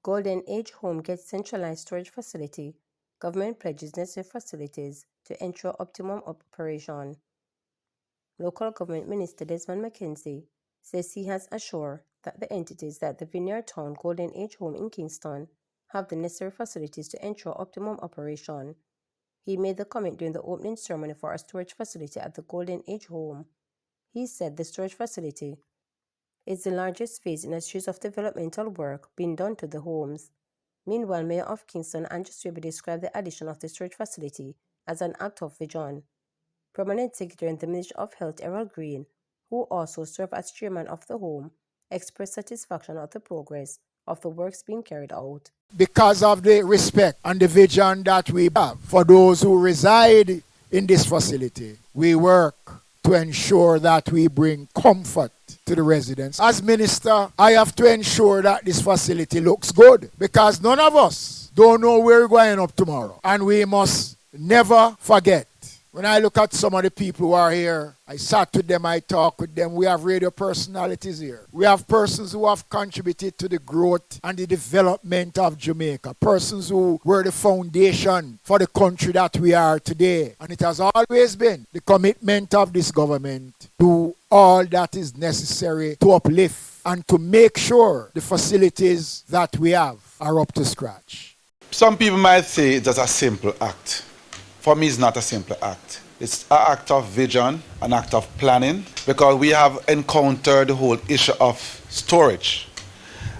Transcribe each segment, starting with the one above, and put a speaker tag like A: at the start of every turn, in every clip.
A: Golden Age Home gets centralized storage facility. Government pledges necessary facilities to ensure optimum operation. Local Government Minister Desmond McKenzie says he has assured that the entities at the Vineyard Town Golden Age Home in Kingston have the necessary facilities to ensure optimum operation. He made the comment during the opening ceremony for a storage facility at the Golden Age Home. He said the storage facility is the largest phase in a series of developmental work being done to the homes. Meanwhile, Mayor of Kingston Andrew Swaby described the addition of the storage facility as an act of vision. Permanent Secretary in the Ministry of Health Errol Green, who also served as chairman of the home, expressed satisfaction at the progress of the works being carried out.
B: Because of the respect and the vision that we have for those who reside in this facility, we work to ensure that we bring comfort to the residents. As minister, I have to ensure that this facility looks good because none of us don't know where we're going up tomorrow. And we must never forget. When I look at some of the people who are here, I sat with them, I talk with them. We have radio personalities here. We have persons who have contributed to the growth and the development of Jamaica. Persons who were the foundation for the country that we are today. And it has always been the commitment of this government to all that is necessary to uplift and to make sure the facilities that we have are up to scratch.
C: Some people might say it's just a simple act. For me, it's not a simple act. It's an act of vision, an act of planning, because we have encountered the whole issue of storage.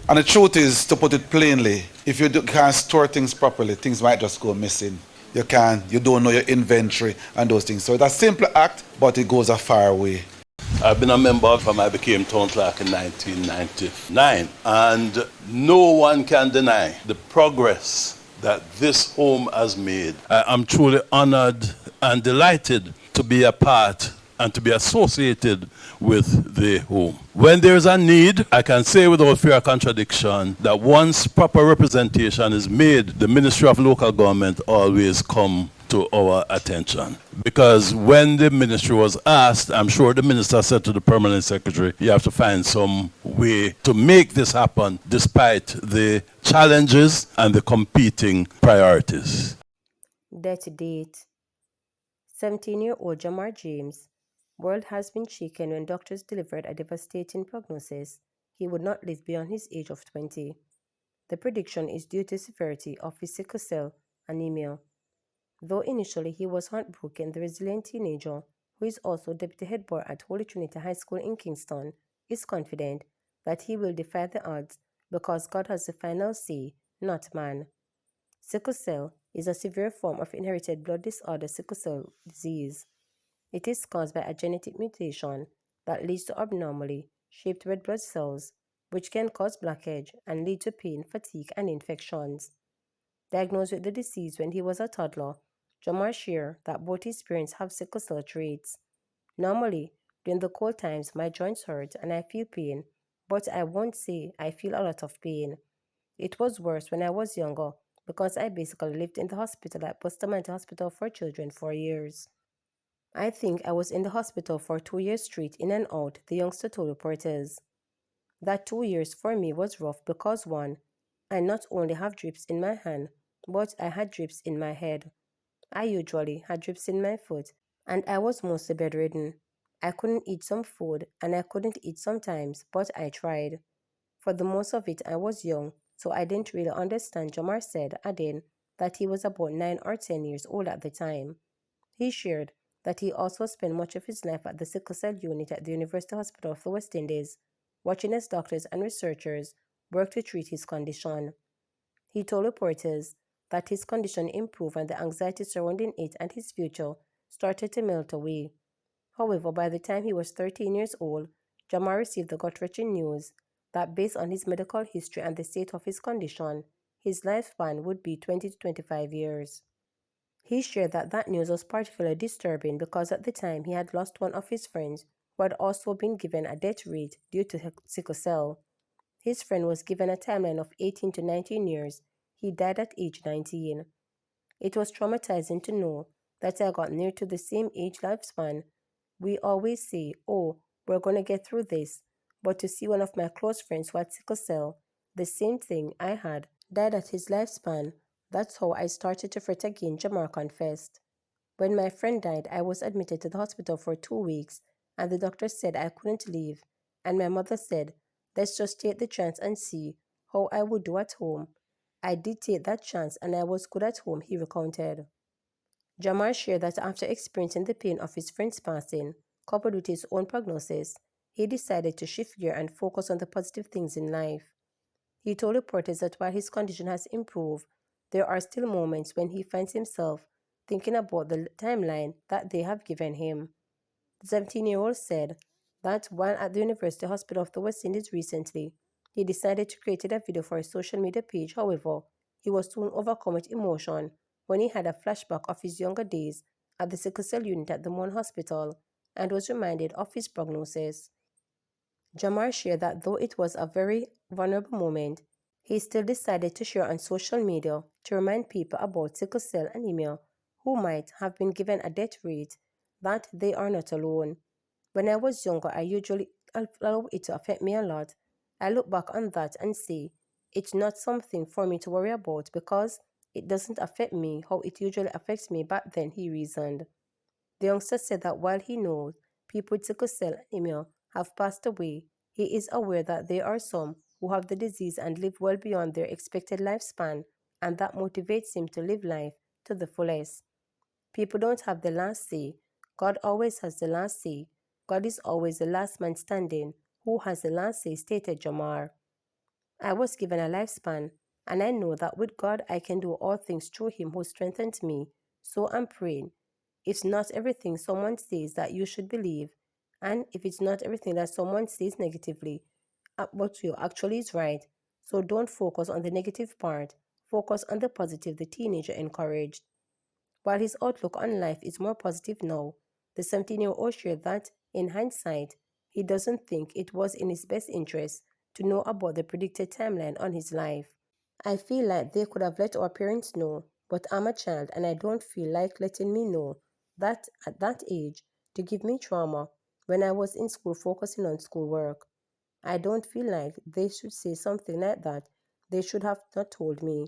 C: And the truth is, to put it plainly, if you can't store things properly, things might just go missing. You don't know your inventory and those things. So it's a simple act, but it goes a far way.
D: I've been a member from I became town clerk in 1999, and no one can deny the progress that this home has made. I'm truly honored and delighted to be a part and to be associated with the home. When there's a need, I can say without fear of contradiction that once proper representation is made, the Ministry of Local Government always come to our attention. Because when the ministry was asked, I'm sure the minister said to the permanent secretary, you have to find some way to make this happen despite the challenges and the competing priorities.
A: Death date. 17-year-old Jamar James. World has been shaken when doctors delivered a devastating prognosis. He would not live beyond his age of 20. The prediction is due to severity of his sickle cell anemia. Though initially he was heartbroken, the resilient teenager, who is also deputy head boy at Holy Trinity High School in Kingston, is confident that he will defy the odds because God has the final say, not man. Sickle cell is a severe form of inherited blood disorder, sickle cell disease. It is caused by a genetic mutation that leads to abnormally shaped red blood cells, which can cause blockage and lead to pain, fatigue, and infections. Diagnosed with the disease when he was a toddler, Jamar shared that both his parents have sickle cell traits. Normally, during the cold times, my joints hurt and I feel pain, but I won't say I feel a lot of pain. It was worse when I was younger because I basically lived in the hospital at Bustamante Hospital for Children for years. I think I was in the hospital for 2 years straight in and out, the youngster told reporters. That 2 years for me was rough because one, I not only have drips in my hand, but I had drips in my head. I usually had drips in my foot, and I was mostly bedridden. I couldn't eat some food, and I couldn't eat sometimes, but I tried. For the most of it, I was young, so I didn't really understand, Jamar said, adding that he was about 9 or 10 years old at the time. He shared that he also spent much of his life at the sickle cell unit at the University Hospital of the West Indies, watching as doctors and researchers work to treat his condition. He told reporters that his condition improved and the anxiety surrounding it and his future started to melt away. However, by the time he was 13 years old, Jamar received the gut-wrenching news that based on his medical history and the state of his condition, his lifespan would be 20 to 25 years. He shared that news was particularly disturbing because at the time he had lost one of his friends who had also been given a death rate due to sickle cell. His friend was given a timeline of 18 to 19 years. He died at age 19. It was traumatizing to know that I got near to the same age lifespan. We always say, oh, we're going to get through this. But to see one of my close friends who had sickle cell, the same thing I had, died at his lifespan, that's how I started to fret again, Jamar confessed. When my friend died, I was admitted to the hospital for 2 weeks, and the doctor said I couldn't leave. And my mother said, let's just take the chance and see how I would do at home. I did take that chance and I was good at home, he recounted. Jamar shared that after experiencing the pain of his friend's passing, coupled with his own prognosis, he decided to shift gear and focus on the positive things in life. He told reporters that while his condition has improved, there are still moments when he finds himself thinking about the timeline that they have given him. The 17-year-old said that while at the University Hospital of the West Indies recently, he decided to create a video for his social media page. However, he was soon overcome with emotion when he had a flashback of his younger days at the sickle cell unit at the Mon Hospital and was reminded of his prognosis. Jamar shared that though it was a very vulnerable moment, he still decided to share on social media to remind people about sickle cell anemia who might have been given a death rate that they are not alone. When I was younger, I usually allow it to affect me a lot. I look back on that and say, it's not something for me to worry about because it doesn't affect me how it usually affects me back then, he reasoned. The youngster said that while he knows people with sickle cell anemia have passed away, he is aware that there are some who have the disease and live well beyond their expected lifespan, and that motivates him to live life to the fullest. People don't have the last say. God always has the last say. God is always the last man standing. Who has the last say, stated Jamar. I was given a lifespan, and I know that with God I can do all things through him who strengthens me. So I'm praying. It's not everything someone says that you should believe, and if it's not everything that someone says negatively, what you actually is right. So don't focus on the negative part. Focus on the positive, the teenager encouraged. While his outlook on life is more positive now, the 17-year-old shared that, in hindsight, he doesn't think it was in his best interest to know about the predicted timeline on his life. I feel like they could have let our parents know, but I'm a child and I don't feel like letting me know that at that age to give me trauma when I was in school focusing on schoolwork. I don't feel like they should say something like that. They should have not told me.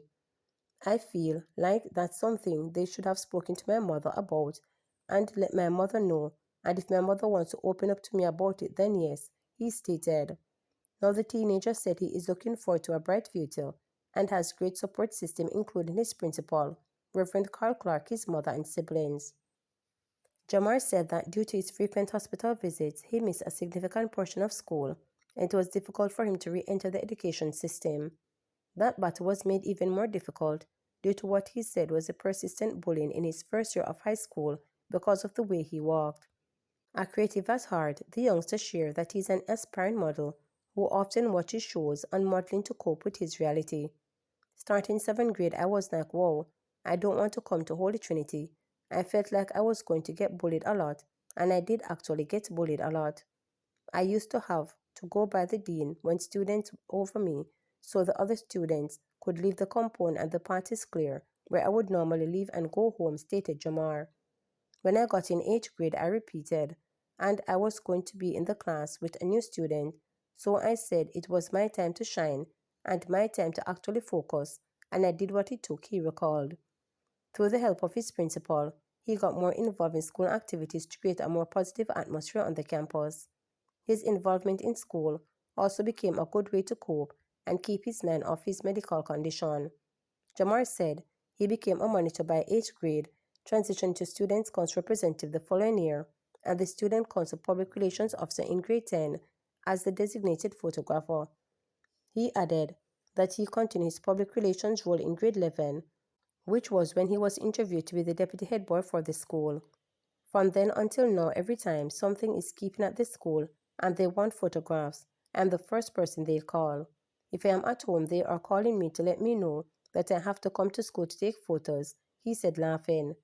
A: I feel like that's something they should have spoken to my mother about and let my mother know. And if my mother wants to open up to me about it, then yes, he stated. Now the teenager said he is looking forward to a bright future and has great support system including his principal, Reverend Carl Clark, his mother and siblings. Jamar said that due to his frequent hospital visits, he missed a significant portion of school and it was difficult for him to re-enter the education system. That battle was made even more difficult due to what he said was a persistent bullying in his first year of high school because of the way he walked. A creative at heart, the youngster shared that he is an aspiring model who often watches shows on modeling to cope with his reality. Starting 7th grade, I was like, whoa, I don't want to come to Holy Trinity. I felt like I was going to get bullied a lot, and I did actually get bullied a lot. I used to have to go by the dean when students over me so the other students could leave the compound and the path is clear, where I would normally leave and go home, stated Jamar. When I got in 8th grade, I repeated, and I was going to be in the class with a new student, so I said it was my time to shine and my time to actually focus, and I did what it took, he recalled. Through the help of his principal, he got more involved in school activities to create a more positive atmosphere on the campus. His involvement in school also became a good way to cope and keep his mind off his medical condition. Jamar said he became a monitor by 8th grade, transitioned to Students' Council representative the following year, and the Student Council Public Relations Officer in grade 10 as the designated photographer. He added that he continued his public relations role in grade 11, which was when he was interviewed to be the deputy head boy for the school. From then until now, every time something is keeping at the school and they want photographs, I'm the first person they call. If I am at home, they are calling me to let me know that I have to come to school to take photos, he said, laughing.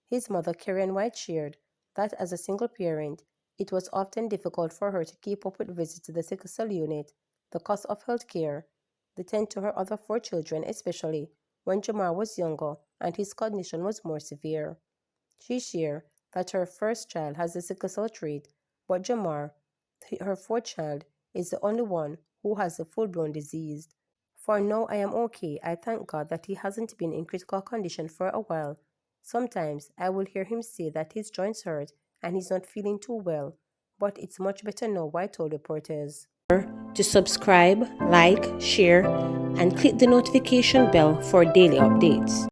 A: His mother, Karen White, shared that as a single parent, it was often difficult for her to keep up with visits to the sickle cell unit, the cost of health care, the tend to her other 4 children, especially when Jamar was younger and his condition was more severe. She shared that her first child has the sickle cell trait, but Jamar, her fourth child, is the only one who has the full-blown disease. For now, I am okay. I thank God that he hasn't been in critical condition for a while. Sometimes I will hear him say that his joints hurt and he's not feeling too well, but it's much better now, I told reporters. To subscribe, like, share, and click the notification bell for daily updates.